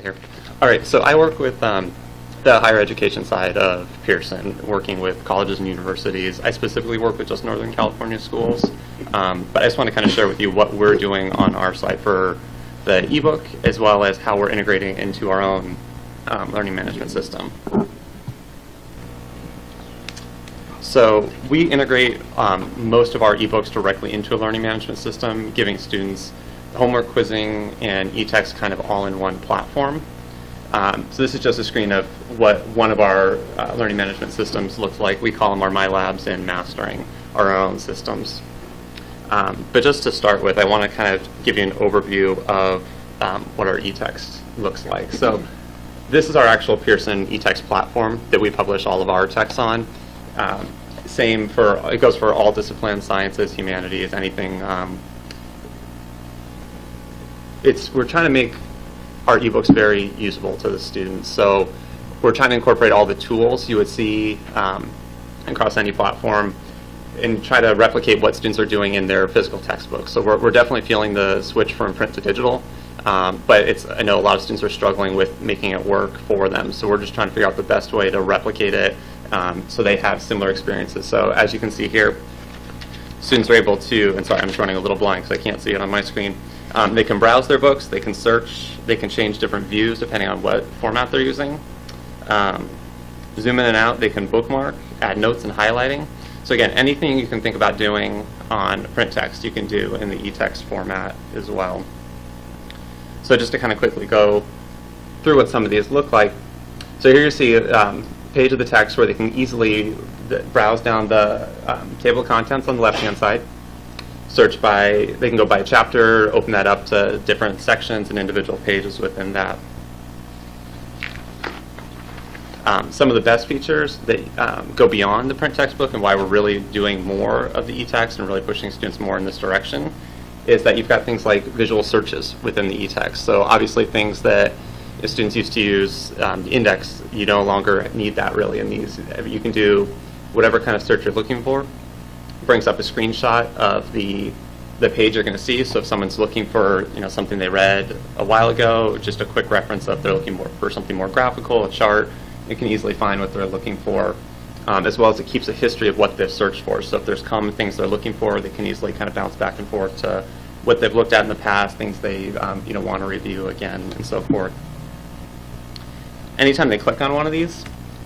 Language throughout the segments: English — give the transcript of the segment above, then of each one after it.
here. All right, so I work with the higher education side of Pearson, working with colleges and universities. I specifically work with just Northern California schools, but I just want to kind of share with you what we're doing on our side for the eBook, as well as how we're integrating into our own learning management system. So we integrate most of our eBooks directly into a learning management system, giving students homework, quizzing, and eText kind of all in one platform. So this is just a screen of what one of our learning management systems looks like. We call them our My Labs and Mastering, our own systems. But just to start with, I want to kind of give you an overview of what our eText looks like. So this is our actual Pearson eText platform that we publish all of our texts on. Same for, it goes for all disciplines, sciences, humanities, anything. We're trying to make our ebooks very usable to the students. So we're trying to incorporate all the tools you would see across any platform and try to replicate what students are doing in their physical textbooks. So we're definitely feeling the switch from print to digital, but I know a lot of students are struggling with making it work for them. So we're just trying to figure out the best way to replicate it so they have similar experiences. So as you can see here, students are able to, and sorry, I'm just running a little blind because I can't see it on my screen. They can browse their books, they can search, they can change different views depending on what format they're using. Zoom in and out, they can bookmark, add notes and highlighting. So again, anything you can think about doing on print text, you can do in the eText format as well. So just to kind of quickly go through what some of these look like. So here you see a page of the text where they can easily browse down the table of contents on the left-hand side. Search by, they can go by chapter, open that up to different sections and individual pages within that. Some of the best features that go beyond the print textbook and why we're really doing more of the eText and really pushing students more in this direction is that you've got things like visual searches within the eText. So obviously things that students used to use, the index, you no longer need that really in these. You can do whatever kind of search you're looking for. Brings up a screenshot of the page you're going to see. So if someone's looking for something they read a while ago, just a quick reference of they're looking for something more graphical, a chart, you can easily find what they're looking for, as well as it keeps a history of what they've searched for. So if there's common things they're looking for, they can easily kind of bounce back and forth to what they've looked at in the past, things they want to review again, and so forth. Anytime they click on one of these,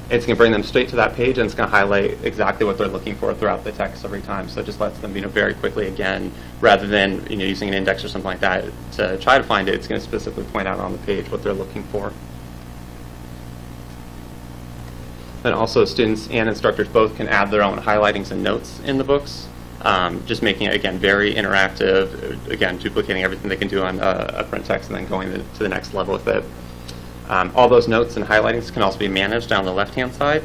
it's going to bring them straight to that page, and it's going to highlight exactly what they're looking for throughout the text every time. So it just lets them, very quickly again, rather than using an index or something like that to try to find it. It's going to specifically point out on the page what they're looking for. And also, students and instructors both can add their own highlightings and notes in the books, just making it again very interactive. Again, duplicating everything they can do on a print text, and then going to the next level with it. All those notes and highlightings can also be managed down the left-hand side,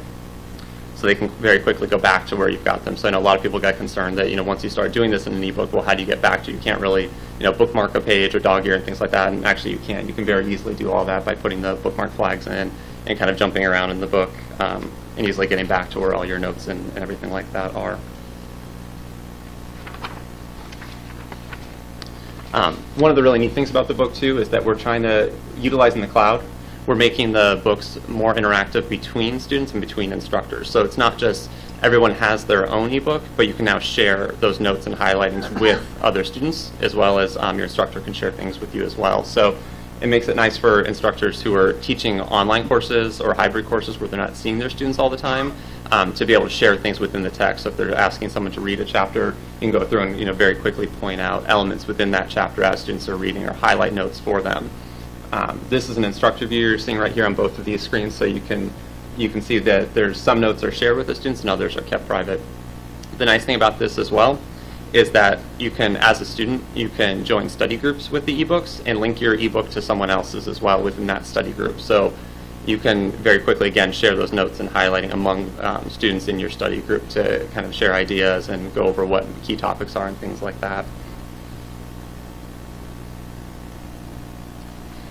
so they can very quickly go back to where you've got them. So I know a lot of people get concerned that once you start doing this in an ebook, well, how do you get back to? You can't really bookmark a page or dog ear and things like that. And actually, you can. You can very easily do all that by putting the bookmark flags in and kind of jumping around in the book and easily getting back to where all your notes and everything like that are. One of the really neat things about the book too is that we're trying to utilize in the cloud. We're making the books more interactive between students and between instructors. So it's not just everyone has their own ebook, but you can now share those notes and highlightings with other students, as well as your instructor can share things with you as well. So it makes it nice for instructors who are teaching online courses or hybrid courses where they're not seeing their students all the time to be able to share things within the text. So if they're asking someone to read a chapter, you can go through and very quickly point out elements within that chapter as students are reading or highlight notes for them. This is an Instructor View you're seeing right here on both of these screens, so you can see that there's some notes are shared with the students and others are kept private. The nice thing about this as well is that you can, as a student, you can join study groups with the ebooks and link your ebook to someone else's as well within that study group. So you can very quickly, again, share those notes and highlighting among students in your study group to kind of share ideas and go over what key topics are and things like that.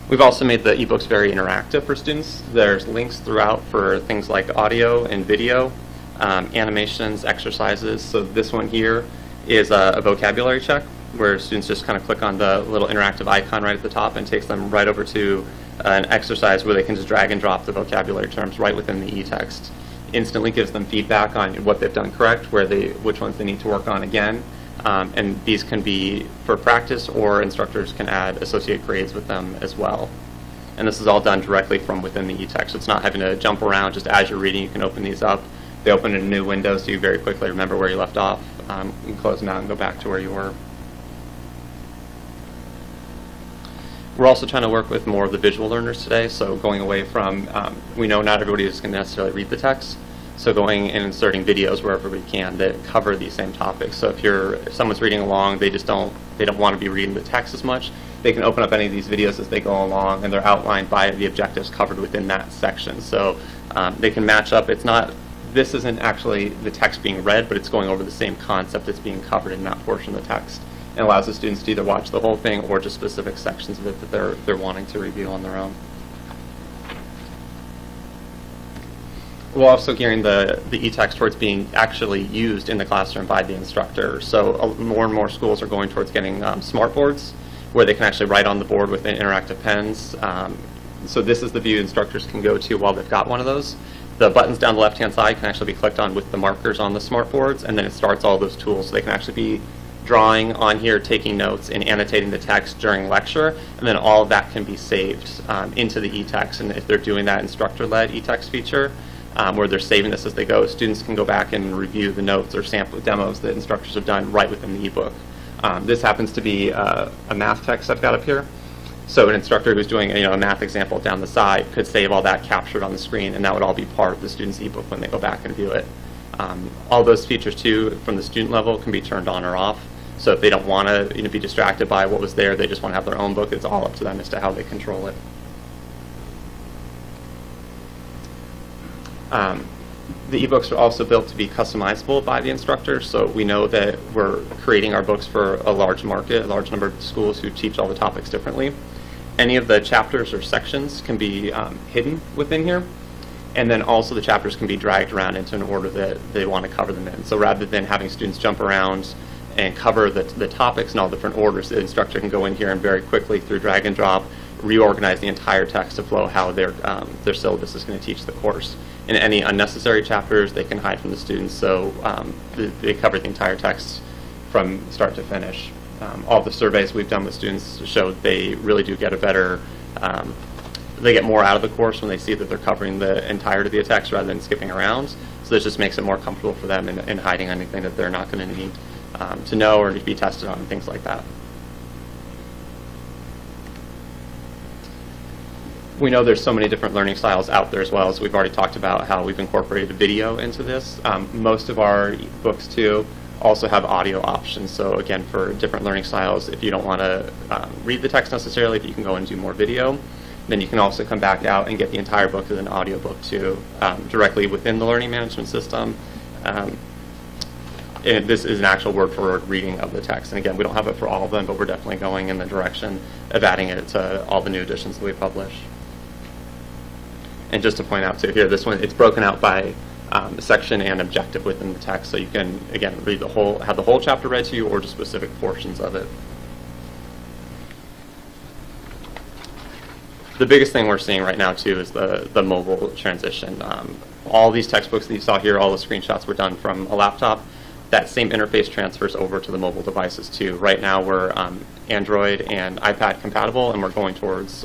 We've also made the ebooks very interactive for students. There's links throughout for things like audio and video, animations, exercises. So this one here is a vocabulary check where students just kind of click on the little interactive icon right at the top and takes them right over to an exercise where they can just drag and drop the vocabulary terms right within the eText. Instantly gives them feedback on what they've done correct, which ones they need to work on again. And these can be for practice, or instructors can add associate grades with them as well. And this is all done directly from within the eText. It's not having to jump around. Just as you're reading, you can open these up. They open in a new window, so you very quickly remember where you left off. You can close them out and go back to where you were. We're also trying to work with more of the visual learners today, so going away from, we know not everybody is going to necessarily read the text, so going and inserting videos wherever we can that cover these same topics. So if someone's reading along, they don't want to be reading the text as much, they can open up any of these videos as they go along, and they're outlined by the objectives covered within that section. So they can match up. This isn't actually the text being read, but it's going over the same concept that's being covered in that portion of the text. And allows the students to either watch the whole thing or just specific sections of it that they're wanting to review on their own. We're also gearing the eText towards being actually used in the classroom by the instructor. So more and more schools are going towards getting smart boards where they can actually write on the board with interactive pens. So this is the view instructors can go to while they've got one of those. The buttons down the left-hand side can actually be clicked on with the markers on the smart boards, and then it starts all those tools. So they can actually be drawing on here, taking notes, and annotating the text during lecture, and then all of that can be saved into the eText. And if they're doing that instructor-led eText feature, where they're saving this as they go, students can go back and review the notes or sample demos that instructors have done right within the eBook. This happens to be a math text I've got up here. So an instructor who's doing a math example down the side could save all that captured on the screen, and that would all be part of the student's eBook when they go back and view it. All those features too, from the student level, can be turned on or off. So if they don't want to be distracted by what was there, they just want to have their own book, it's all up to them as to how they control it. The ebooks are also built to be customizable by the instructor, so we know that we're creating our books for a large market, a large number of schools who teach all the topics differently. Any of the chapters or sections can be hidden within here, and then also the chapters can be dragged around into an order that they want to cover them in. So rather than having students jump around and cover the topics in all different orders, the instructor can go in here and very quickly, through drag and drop, reorganize the entire text to flow how their syllabus is going to teach the course. And any unnecessary chapters they can hide from the students, so they cover the entire text from start to finish. All the surveys we've done with students show they really do get a better, they get more out of the course when they see that they're covering the entirety of the text rather than skipping around. So this just makes it more comfortable for them in hiding anything that they're not going to need to know or to be tested on, and things like that. We know there's so many different learning styles out there as well, as we've already talked about how we've incorporated video into this. Most of our books too also have audio options, so again, for different learning styles, if you don't want to read the text necessarily, if you can go and do more video, then you can also come back out and get the entire book as an audio book too, directly within the learning management system. And this is an actual word-for-word reading of the text. And again, we don't have it for all of them, but we're definitely going in the direction of adding it to all the new editions that we publish. And just to point out too here, this one, it's broken out by section and objective within the text, so you can, again, read have the whole chapter read to you or just specific portions of it. The biggest thing we're seeing right now too is the mobile transition. All these textbooks that you saw here, all the screenshots were done from a laptop. That same interface transfers over to the mobile devices too. Right now we're Android and iPad compatible, and we're going towards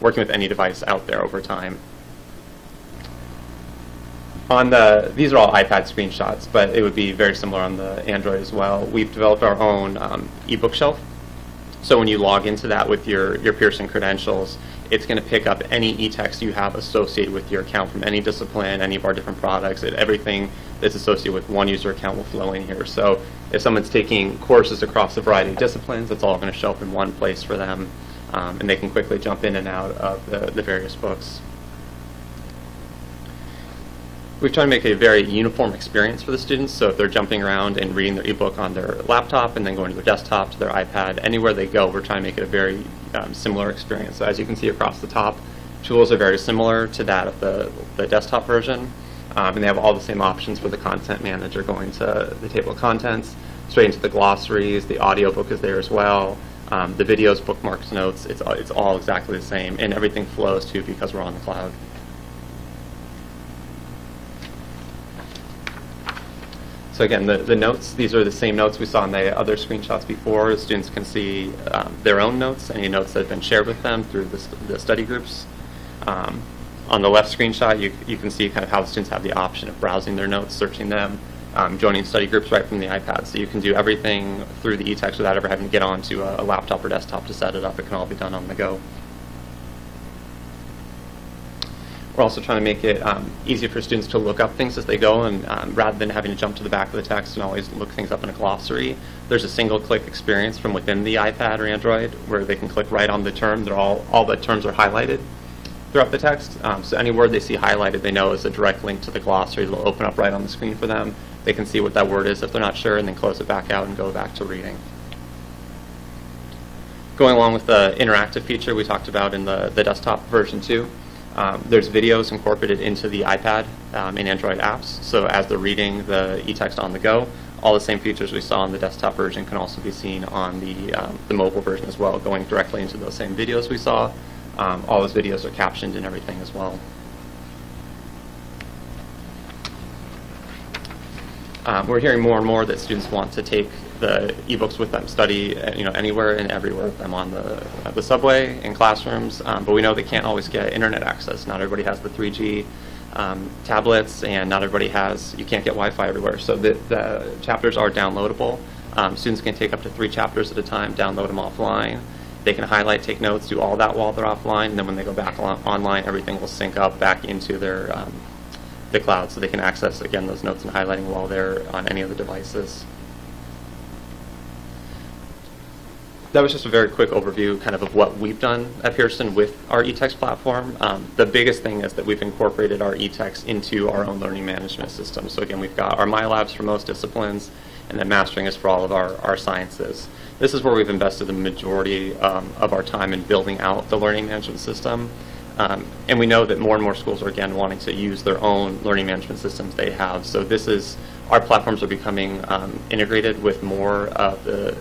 working with any device out there over time. These are all iPad screenshots, but it would be very similar on the Android as well. We've developed our own eBook shelf. So when you log into that with your Pearson credentials, it's going to pick up any eText you have associated with your account from any discipline, any of our different products. Everything that's associated with one user account will flow in here. So if someone's taking courses across a variety of disciplines, it's all going to show up in one place for them, and they can quickly jump in and out of the various books. We've tried to make a very uniform experience for the students, so if they're jumping around and reading their ebook on their laptop and then going to their desktop, to their iPad, anywhere they go, we're trying to make it a very similar experience. So as you can see across the top, tools are very similar to that of the desktop version, and they have all the same options for the content manager, going to the table of contents, straight into the glossaries. The audiobook is there as well. The videos, bookmarks, notes, it's all exactly the same, and everything flows too because we're on the cloud. So again, the notes, these are the same notes we saw in the other screenshots before. The students can see their own notes, any notes that have been shared with them through the study groups. On the left screenshot, you can see kind of how the students have the option of browsing their notes, searching them, joining study groups right from the iPad. So you can do everything through the eText without ever having to get onto a laptop or desktop to set it up. It can all be done on the go. We're also trying to make it easier for students to look up things as they go, and rather than having to jump to the back of the text and always look things up in a glossary, there's a single-click experience from within the iPad or Android where they can click right on the term. All the terms are highlighted throughout the text, so any word they see highlighted they know is a direct link to the glossary. It'll open up right on the screen for them. They can see what that word is if they're not sure, and then close it back out and go back to reading. Going along with the interactive feature we talked about in the desktop version 2, there's videos incorporated into the iPad and Android apps. So as they're reading the eText on the go, all the same features we saw in the desktop version can also be seen on the mobile version as well, going directly into those same videos we saw. All those videos are captioned and everything as well. We're hearing more and more that students want to take the ebooks with them, study anywhere and everywhere with them on the subway, in classrooms, but we know they can't always get internet access. Not everybody has the 3G tablets, and not everybody you can't get Wi-Fi everywhere. So the chapters are downloadable. Students can take up to 3 chapters at a time, download them offline. They can highlight, take notes, do all that while they're offline, and then when they go back online, everything will sync up back into their the cloud, so they can access, again, those notes and highlighting while they're on any of the devices. That was just a very quick overview kind of what we've done at Pearson with our eText platform. The biggest thing is that we've incorporated our eText into our own learning management system. So again, we've got our MyLabs for most disciplines, and then Mastering is for all of our sciences. This is where we've invested the majority of our time in building out the learning management system. And we know that more and more schools are, again, wanting to use their own learning management systems they have. So our platforms are becoming integrated with more of the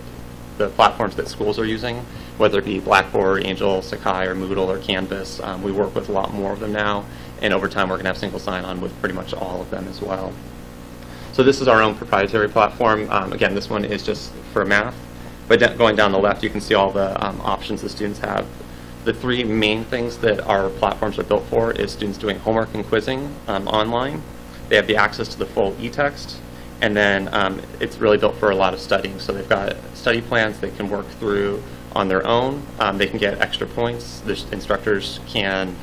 platforms that schools are using, whether it be Blackboard, Angel, Sakai, or Moodle, or Canvas. We work with a lot more of them now, and over time we're going to have single sign-on with pretty much all of them as well. So this is our own proprietary platform. Again, this one is just for math, but going down the left you can see all the options the students have. The 3 main things that our platforms are built for is students doing homework and quizzing online. They have the access to the full eText, and then it's really built for a lot of studying. So they've got study plans they can work through on their own. They can get extra points. The instructors can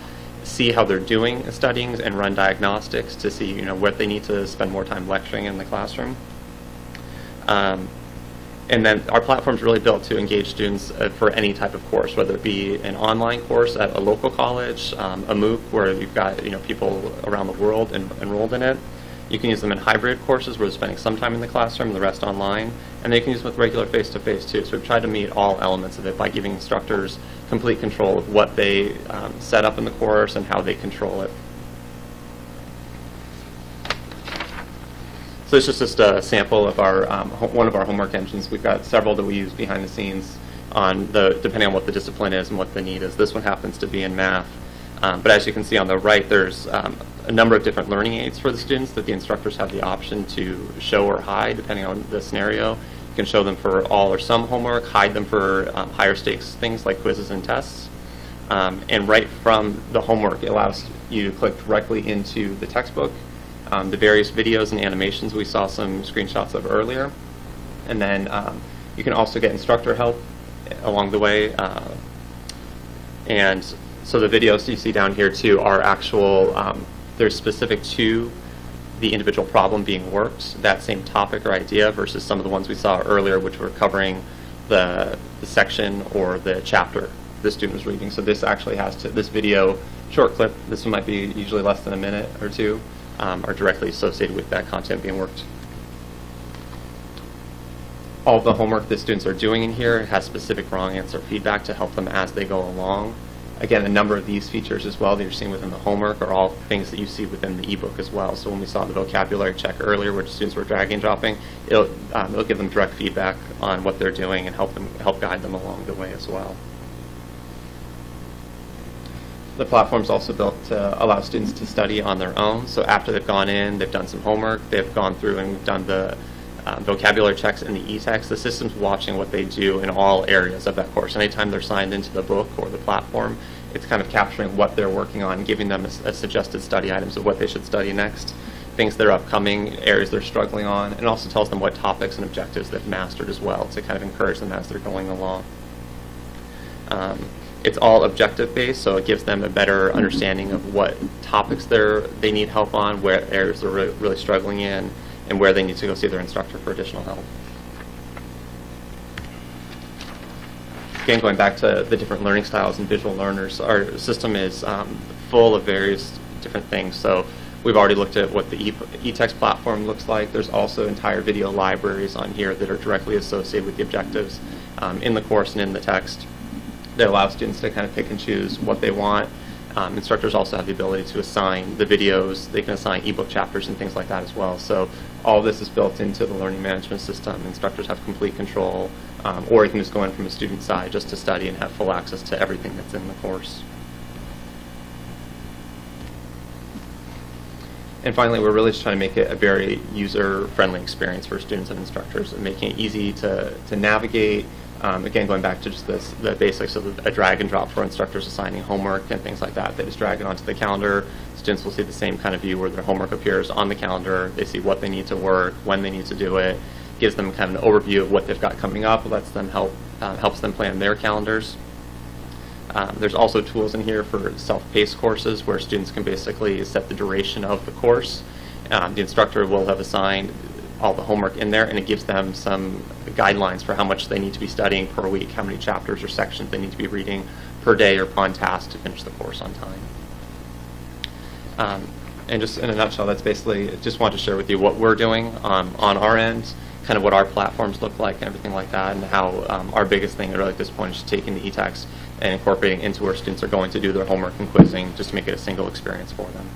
see how they're doing studying and run diagnostics to see what they need to spend more time lecturing in the classroom. And then our platform is really built to engage students for any type of course, whether it be an online course at a local college, a MOOC where you've got people around the world enrolled in it. You can use them in hybrid courses where they're spending some time in the classroom and the rest online. And they can use them with regular face-to-face too. So we've tried to meet all elements of it by giving instructors complete control of what they set up in the course and how they control it. So this is just a sample of our one of our homework engines. We've got several that we use behind the scenes depending on what the discipline is and what the need is. This one happens to be in math. But as you can see on the right, there's a number of different learning aids for the students that the instructors have the option to show or hide depending on the scenario. You can show them for all or some homework, hide them for higher stakes things like quizzes and tests. And right from the homework, it allows you to click directly into the textbook, the various videos and animations we saw some screenshots of earlier. And then you can also get instructor help along the way. And so the videos you see down here too are actual, they're specific to the individual problem being worked, that same topic or idea, versus some of the ones we saw earlier which were covering the section or the chapter the student was reading. So this actually this video short clip, this one might be usually less than a minute or two, are directly associated with that content being worked. All of the homework the students are doing in here has specific wrong answer feedback to help them as they go along. Again, a number of these features as well that you're seeing within the homework are all things that you see within the ebook as well. So when we saw the vocabulary check earlier, where students were dragging and dropping, it'll give them direct feedback on what they're doing and help guide them along the way as well. The platform's also built to allow students to study on their own. So after they've gone in, they've done some homework, they've gone through and done the vocabulary checks in the eText, the system's watching what they do in all areas of that course. Anytime they're signed into the book or the platform, it's kind of capturing what they're working on, giving them a suggested study items of what they should study next, things that are upcoming, areas they're struggling on, and also tells them what topics and objectives they've mastered as well to kind of encourage them as they're going along. It's all objective based, so it gives them a better understanding of what topics they need help on, where areas they're really struggling in, and where they need to go see their instructor for additional help. Again, going back to the different learning styles and visual learners, our system is full of various different things. So we've already looked at what the eText platform looks like. There's also entire video libraries on here that are directly associated with the objectives in the course and in the text that allow students to kind of pick and choose what they want. Instructors also have the ability to assign the videos. They can assign ebook chapters and things like that as well. So all of this is built into the learning management system. Instructors have complete control, or you can just go in from a student side just to study and have full access to everything that's in the course. And finally, we're really just trying to make it a very user-friendly experience for students and instructors, and making it easy to navigate. Again, going back to just the basics of a drag and drop for instructors assigning homework and things like that. They just drag it onto the calendar. Students will see the same kind of view where their homework appears on the calendar. They see what they need to work, when they need to do it. Gives them kind of an overview of what they've got coming up. Lets them helps them plan their calendars. There's also tools in here for self-paced courses where students can basically set the duration of the course. The instructor will have assigned all the homework in there, and it gives them some guidelines for how much they need to be studying per week, how many chapters or sections they need to be reading per day or upon task to finish the course on time. And just in a nutshell, that's basically, just wanted to share with you what we're doing on our end, kind of what our platforms look like and everything like that, and how our biggest thing really at this point is taking the eText and incorporating into where students are going to do their homework and quizzing, just to make it a single experience for them.